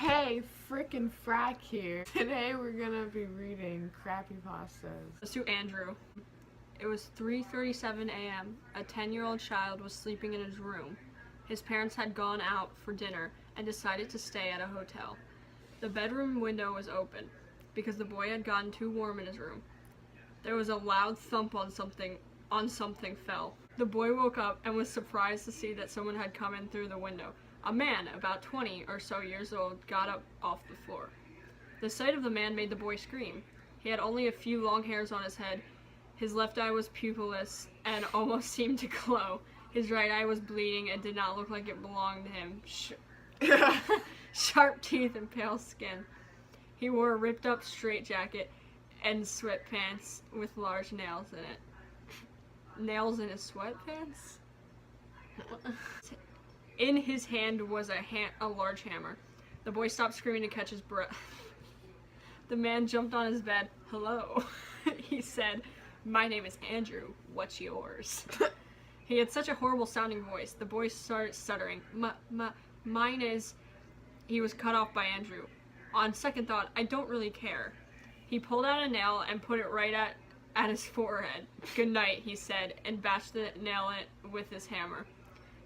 Hey, Frick and Frack here. Today we're gonna be reading creepypastas. Let's do Andrew. It was 3:37 a.m. A 10-year-old child was sleeping in his room. His parents had gone out for dinner and decided to stay at a hotel. The bedroom window was open because the boy had gotten too warm in his room. There was a loud thump on something fell. The boy woke up and was surprised to see that someone had come in through the window. A man, about 20 or so years old, got up off the floor. The sight of the man made the boy scream. He had only a few long hairs on his head. His left eye was pupilless and almost seemed to glow. His right eye was bleeding and did not look like it belonged to him. Sharp teeth and pale skin. He wore a ripped-up straitjacket and sweatpants with large nails in it. Nails in his sweatpants? In his hand was a large hammer. The boy stopped screaming to catch his breath. The man jumped on his bed. "Hello," he said. "My name is Andrew. What's yours?" He had such a horrible sounding voice. The boy started stuttering. Mine is... He was cut off by Andrew. On second thought, I don't really care. He pulled out a nail and put it right at his forehead. "Good night," he said, and bashed the nail with his hammer.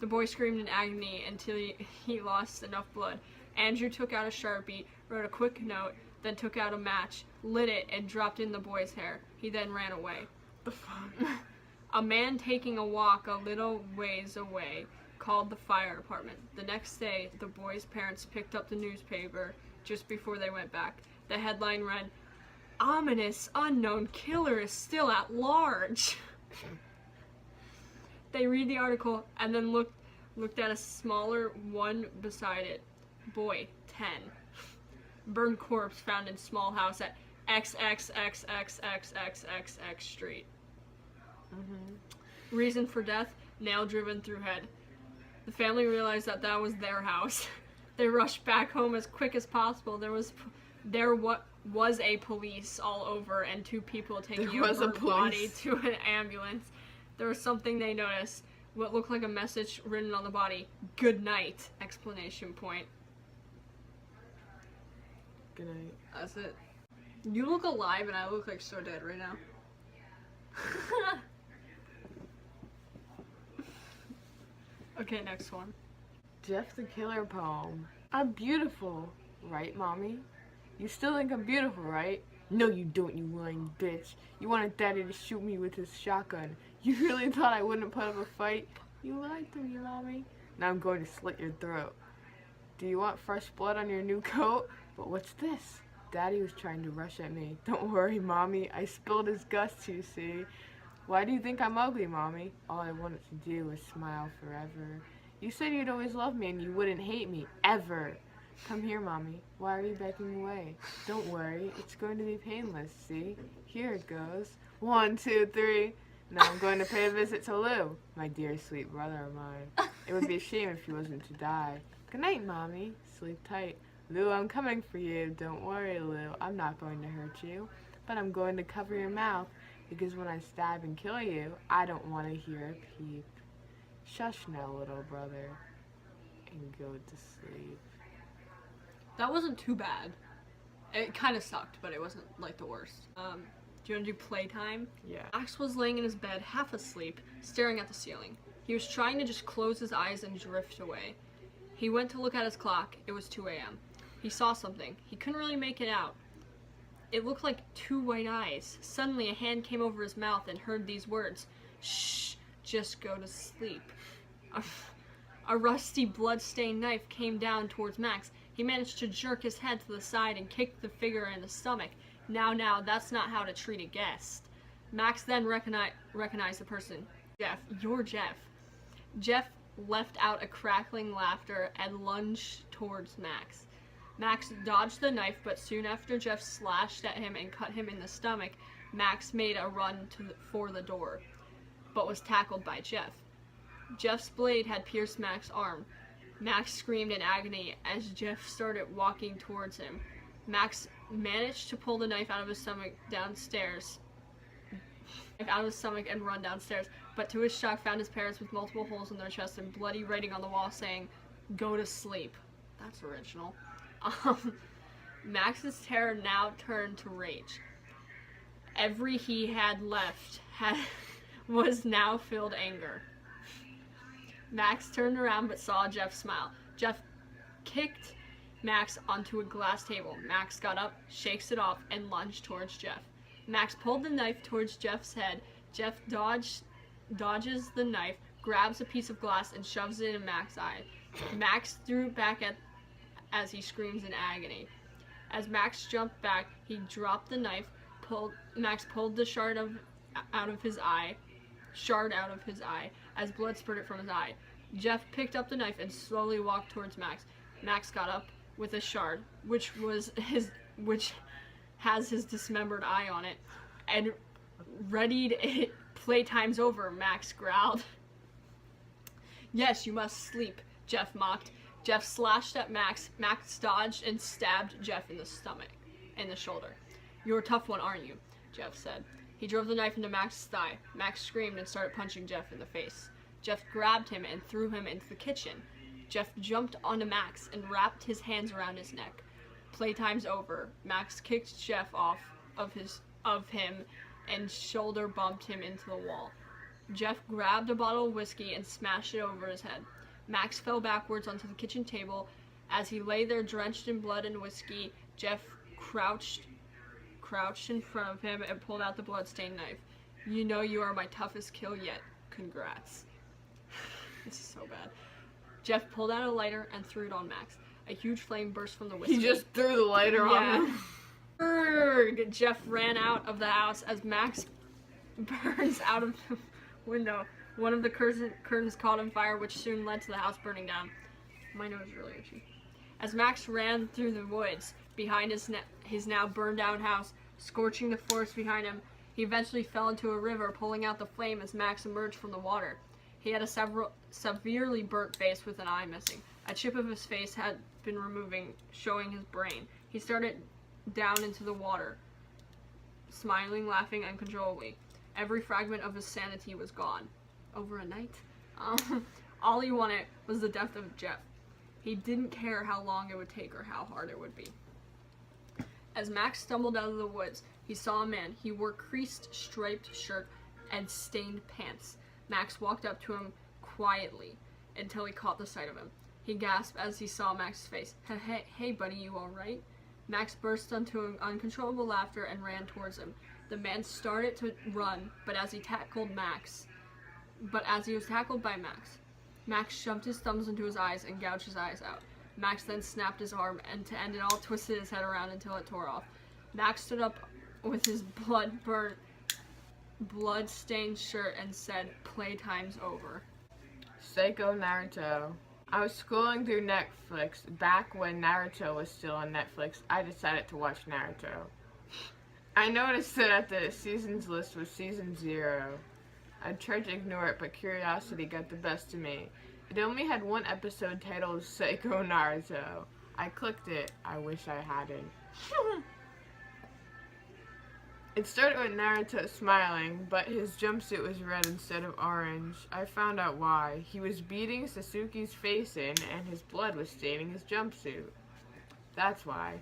The boy screamed in agony until he lost enough blood. Andrew took out a Sharpie, wrote a quick note, then took out a match, lit it, and dropped it in the boy's hair. He then ran away. The fuck? A man taking a walk a little ways away called the fire department. The next day, the boy's parents picked up the newspaper just before they went back. The headline read, "Ominous unknown killer is still at large." They read the article and then looked at a smaller one beside it. Boy, 10. Burned corpse found in small house at XXXXXXXX Street. Reason for death, nail driven through head. The family realized that was their house. They rushed back home as quick as possible. There was a police all over and two people taking a burnt body to an ambulance. There was something they noticed, what looked like a message written on the body. "Good night!" Exclamation point. Good night. That's it. You look alive and I look like so dead right now. Okay, next one. Jeff the Killer poem. I'm beautiful, right, Mommy? You still think I'm beautiful, right? No, you don't, you lying bitch. You wanted Daddy to shoot me with his shotgun. You really thought I wouldn't put up a fight? You lied to me, Mommy. Now I'm going to slit your throat. Do you want fresh blood on your new coat? But what's this? Daddy was trying to rush at me. Don't worry, Mommy. I spilled his guts, you see. Why do you think I'm ugly, Mommy? All I wanted to do was smile forever. You said you'd always love me and you wouldn't hate me, ever. Come here, Mommy. Why are you backing away? Don't worry, it's going to be painless, see? Here it goes. 1, 2, 3. Now I'm going to pay a visit to Lou, my dear sweet brother of mine. It would be a shame if he wasn't to die. Good night, Mommy. Sleep tight. Lou, I'm coming for you. Don't worry, Lou. I'm not going to hurt you, but I'm going to cover your mouth, because when I stab and kill you, I don't want to hear a peep. Shush now, little brother, and go to sleep. That wasn't too bad. It kind of sucked, but it wasn't like the worst. Do you want to do playtime? Yeah. Max was laying in his bed, half asleep, staring at the ceiling. He was trying to just close his eyes and drift away. He went to look at his clock. It was 2 a.m. He saw something. He couldn't really make it out. It looked like two white eyes. Suddenly, a hand came over his mouth and heard these words, "Shh, just go to sleep." A rusty, blood-stained knife came down towards Max. He managed to jerk his head to the side and kick the figure in the stomach. Now, that's not how to treat a guest. Max then recognized the person. Jeff, you're Jeff. Jeff left out a crackling laughter and lunged towards Max. Max dodged the knife, but soon after Jeff slashed at him and cut him in the stomach, Max made a run for the door, but was tackled by Jeff. Jeff's blade had pierced Max's arm. Max screamed in agony as Jeff started walking towards him. Max managed to pull the knife out of his stomach and run downstairs, but to his shock found his parents with multiple holes in their chest and bloody writing on the wall saying, "Go to sleep." That's original. Max's terror now turned to rage. Every he had left was now filled anger. Max turned around but saw Jeff smile. Jeff kicked Max onto a glass table. Max got up, shakes it off, and lunged towards Jeff. Max pulled the knife towards Jeff's head. Jeff dodges the knife, grabs a piece of glass, and shoves it in Max's eye. Max threw it back as he screams in agony. As Max jumped back, he dropped the knife. Max pulled the shard out of his eye as blood spurted from his eye. Jeff picked up the knife and slowly walked towards Max. Max got up with a shard, which has his dismembered eye on it, and readied it. Playtime's over, Max growled. Yes, you must sleep, Jeff mocked. Jeff slashed at Max. Max dodged and stabbed Jeff in the shoulder. You're a tough one, aren't you? Jeff said. He drove the knife into Max's thigh. Max screamed and started punching Jeff in the face. Jeff grabbed him and threw him into the kitchen. Jeff jumped onto Max and wrapped his hands around his neck. Playtime's over. Max kicked Jeff off of him and shoulder bumped him into the wall. Jeff grabbed a bottle of whiskey and smashed it over his head. Max fell backwards onto the kitchen table. As he lay there drenched in blood and whiskey, Jeff crouched in front of him and pulled out the bloodstained knife. You know you are my toughest kill yet. Congrats. This is so bad. Jeff pulled out a lighter and threw it on Max. A huge flame burst from the whiskey. He just threw the lighter on him. Berg! Jeff ran out of the house as Max burns out of the window. One of the curtains caught on fire, which soon led to the house burning down. My nose is really itchy. As Max ran through the woods behind his now burned down house, scorching the forest behind him, he eventually fell into a river, pulling out the flame as Max emerged from the water. He had a severely burnt face with an eye missing. A chip of his face had been removing, showing his brain. He started down into the water, smiling, laughing uncontrollably. Every fragment of his sanity was gone. Over a night? All he wanted was the death of Jeff. He didn't care how long it would take or how hard it would be. As Max stumbled out of the woods, he saw a man. He wore creased, striped shirt and stained pants. Max walked up to him quietly until he caught the sight of him. He gasped as he saw Max's face. Hey, buddy, you alright? Max burst into uncontrollable laughter and ran towards him. The man started to run, but as he was tackled by Max, Max shoved his thumbs into his eyes and gouged his eyes out. Max then snapped his arm and to end it all twisted his head around until it tore off. Max stood up with his blood-stained shirt and said, "Playtime's over." Psycho Naruto. I was scrolling through Netflix back when Naruto was still on Netflix. I decided to watch Naruto. I noticed that at the seasons list was season 0. I tried to ignore it, but curiosity got the best of me. It only had one episode titled Psycho Naruto. I clicked it. I wish I hadn't. It started with Naruto smiling, but his jumpsuit was red instead of orange. I found out why. He was beating Sasuke's face in, and his blood was staining his jumpsuit. That's why.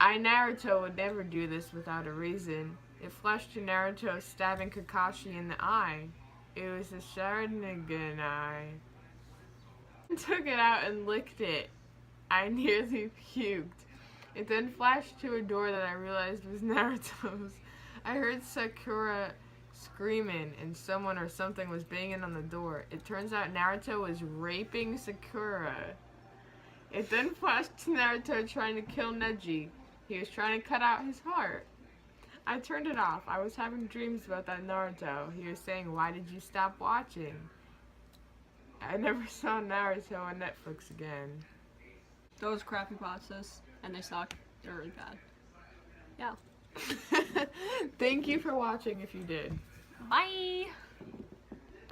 Naruto would never do this without a reason. It flashed to Naruto stabbing Kakashi in the eye. It was a Sharingan eye. I took it out and licked it. I nearly puked. It then flashed to a door that I realized was Naruto's. I heard Sakura screaming and someone or something was banging on the door. It turns out Naruto was raping Sakura. It then flashed to Naruto trying to kill Neji. He was trying to cut out his heart. I turned it off. I was having dreams about that Naruto. He was saying, "Why did you stop watching?" I never saw Naruto on Netflix again. Those crappy pastas, and they suck. They're really bad. Yeah. Thank you for watching if you did. Bye!